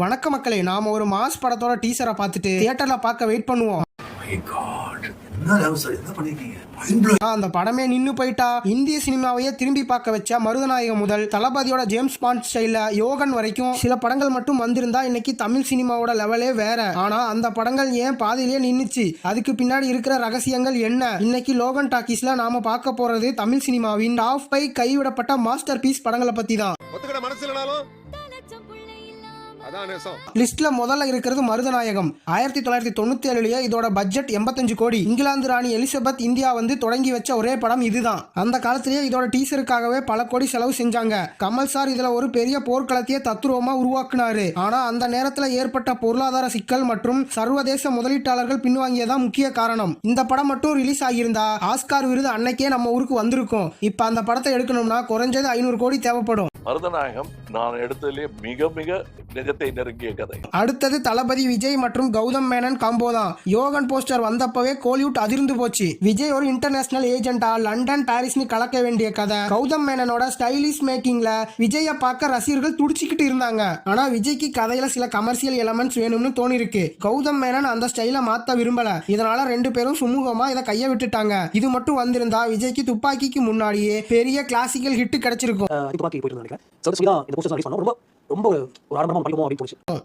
வணக்க மக்களே, நாம ஒரு மாஸ் படத்தோட டீசரை பார்த்துட்டு தியேட்டர்ல பார்க்க வெயிட் பண்ணுவோம். அந்த படமே நின்னு போயிட்டா இந்திய சினிமாவையே திரும்பி பார்க்க வச்ச மருதநாயகம் முதல் தளபதியோட ஜேம்ஸ் பாண்ட் ஸ்டைல்ல யோகன் வரைக்கும் சில படங்கள் மட்டும் வந்திருந்தா இன்னைக்கு தமிழ் சினிமாவோட லெவலே வேற. ஆனா அந்த படங்கள் ஏன் பாதியிலேயே நின்னுச்சு? அதுக்கு பின்னாடி இருக்கிற ரகசியங்கள் என்ன? இன்னைக்கு லோகன் டாக்கீஸ்ல நாம பார்க்க போறது தமிழ் சினிமாவின் டாப் 5 கைவிடப்பட்ட மாஸ்டர் பீஸ் படங்களை பத்தி தான். லிஸ்ட்ல முதல்ல இருக்கிறது மருதநாயகம். 1997 இதோட பட்ஜெட் 85 கோடி. இங்கிலாந்து ராணி எலிசபெத் இந்தியா வந்து தொடங்கி வச்ச ஒரே படம் இதுதான். அந்த காலத்திலேயே இதோட டீசருக்காகவே பல கோடி செலவு செஞ்சாங்க. கமல் சார் இதுல ஒரு பெரிய போர்க்களத்தையே தத்துருவமா உருவாக்குனாரு. ஆனா அந்த நேரத்துல ஏற்பட்ட பொருளாதார சிக்கல் மற்றும் சர்வதேச முதலீட்டாளர்கள் பின்வாங்கியதான் முக்கிய காரணம். இந்த படம் மட்டும் ரிலீஸ் ஆகியிருந்தா ஆஸ்கார் விருது அன்னைக்கே நம்ம ஊருக்கு வந்திருக்கும். இப்ப அந்த படத்தை எடுக்கணும்னா குறைஞ்சது 500 கோடி தேவைப்படும். மருதநாயகம் நான் எடுத்ததிலே மிக மிக நிஜத்தை நெருங்கிய கதை. அடுத்தது தளபதி விஜய் மற்றும் கௌதம் மேனன் காம்போ தான். யோகன் போஸ்டர் வந்தப்பவே கோலிவுட் அதிர்ந்து போச்சு. விஜய் ஒரு இன்டர்நேஷனல் ஏஜென்டா லண்டன் பாரிஸ்னு கலக்க வேண்டிய கதை. கௌதம் மேனனோட ஸ்டைலிஷ் மேக்கிங்ல விஜய பார்க்க ரசிகர்கள் துடிச்சுக்கிட்டு இருந்தாங்க. ஆனா விஜய்க்கு கதையில சில கமர்ஷியல் எலமெண்ட்ஸ் வேணும்னு தோணிருக்கு. கௌதம் மேனன் அந்த ஸ்டைல மாத்த விரும்பல. இதனால ரெண்டு பேரும் சுமூகமா இதை கைய விட்டுட்டாங்க. இது மட்டும் வந்திருந்தா விஜய்க்கு துப்பாக்கிக்கு முன்னாடியே பெரிய கிளாசிக்கல் ஹிட் கிடைச்சிருக்கும்.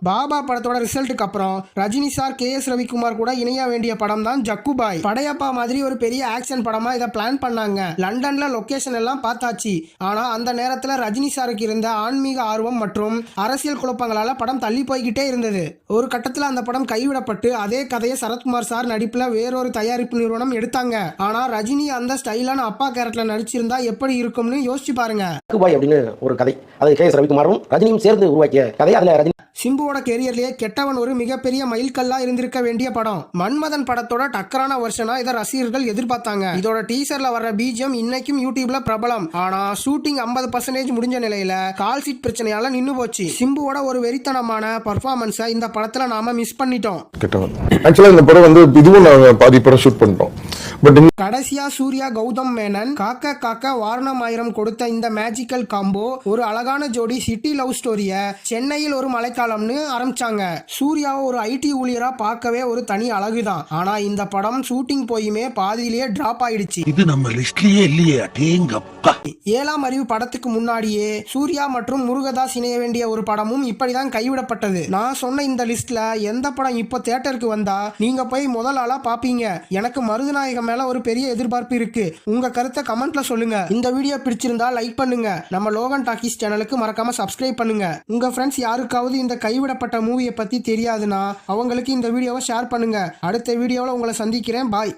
பாபா படத்தோட ரிசல்ட்டுக்கு அப்புறம் ரஜினி சார் KS ரவிக்குமார் கூட இணைய வேண்டிய படம் தான் ஜக்குபாய். படையப்பா மாதிரி ஒரு பெரிய ஆக்ஷன் படமா இதை பிளான் பண்ணாங்க. லண்டன்ல லொகேஷன் எல்லாம் பார்த்தாச்சு. ஆனா அந்த நேரத்துல ரஜினி சாருக்கு இருந்த ஆன்மீக ஆர்வம் மற்றும் அரசியல் குழப்பங்களால படம் தள்ளி போய்கிட்டே இருந்தது. ஒரு கட்டத்துல அந்த படம் கைவிடப்பட்டு அதே கதையை சரத்குமார் சார் நடிப்புல வேறொரு தயாரிப்பு நிறுவனம் எடுத்தாங்க. ஆனா ரஜினி அந்த ஸ்டைலான அப்பா கேரக்டர்ல நடிச்சிருந்தா எப்படி இருக்கும்னு யோசிச்சு பாருங்க. ஒரு கதை, அது KS ரவிக்குமாரும் ரஜினியும் சேர்ந்து உருவாக்கிய கதை. அதுல ரஜினி சிம்புவோட கேரியர்லயே கெட்டவன் ஒரு மிகப்பெரிய மைல்கல்லா இருந்திருக்க வேண்டிய படம். மன்மதன் படத்தோட டக்கரான வெர்ஷனா இதை ரசிகர்கள் எதிர்பார்த்தாங்க. இதோட டீசர்ல வர்ற பிஜிஎம் இன்னைக்கும் யூடியூப்ல பிரபலம். ஆனா ஷூட்டிங் 50% முடிஞ்ச நிலையில கால் சீட் பிரச்சனையால நின்னு போச்சு. சிம்புவோட ஒரு வெறித்தனமான பர்ஃபார்மன்ஸை இந்த படத்துல நாம மிஸ் பண்ணிட்டோம். இந்த படம் வந்து இதுவும் நாங்க பாதி படம் ஷூட் பண்ணிட்டோம். கடைசியா சூர்யா கௌதம் மேனன் காக்க காக்க வாரணமாயிரம் கொடுத்த இந்த மேஜிக்கல் காம்போ ஒரு அழகான ஜோடி சிட்டி லவ் ஸ்டோரிய சென்னையில் ஒரு மழைக்காலம்னு ஆரம்பிச்சாங்க. சூர்யாவை ஒரு IT ஊழியரா பார்க்கவே ஒரு தனி அழகுதான். ஆனா இந்த படம் ஷூட்டிங் போயுமே பாதியிலேயே டிராப் ஆயிடுச்சு. இது நம்ம லிஸ்ட்லயே இல்லையே. அடேங்கப்பா. 7ஆம் அறிவு படத்துக்கு முன்னாடியே சூர்யா மற்றும் முருகதாஸ் இணைய வேண்டிய ஒரு படமும் இப்படிதான் கைவிடப்பட்டது. நான் சொன்ன இந்த லிஸ்ட்ல எந்த படம் இப்போ தியேட்டருக்கு வந்தா நீங்க போய் முதல் ஆளா பாப்பீங்க? எனக்கு மருதநாயகம் மேல ஒரு பெரிய எதிர்பார்ப்பு இருக்கு. உங்க கருத்தை கமெண்ட்ல சொல்லுங்க. இந்த வீடியோ பிடிச்சிருந்தா லைக் பண்ணுங்க. நம்ம லோகன் டாக்கீஸ் சேனலுக்கு மறக்காம சப்ஸ்கிரைப் பண்ணுங்க. உங்க ஃப்ரெண்ட்ஸ் யாருக்காவது இந்த கைவிடப்பட்ட மூவியை பத்தி தெரியாதுன்னா அவங்களுக்கு இந்த வீடியோவை ஷேர் பண்ணுங்க. அடுத்த வீடியோவில் உங்களை சந்திக்கிறேன். பாய்.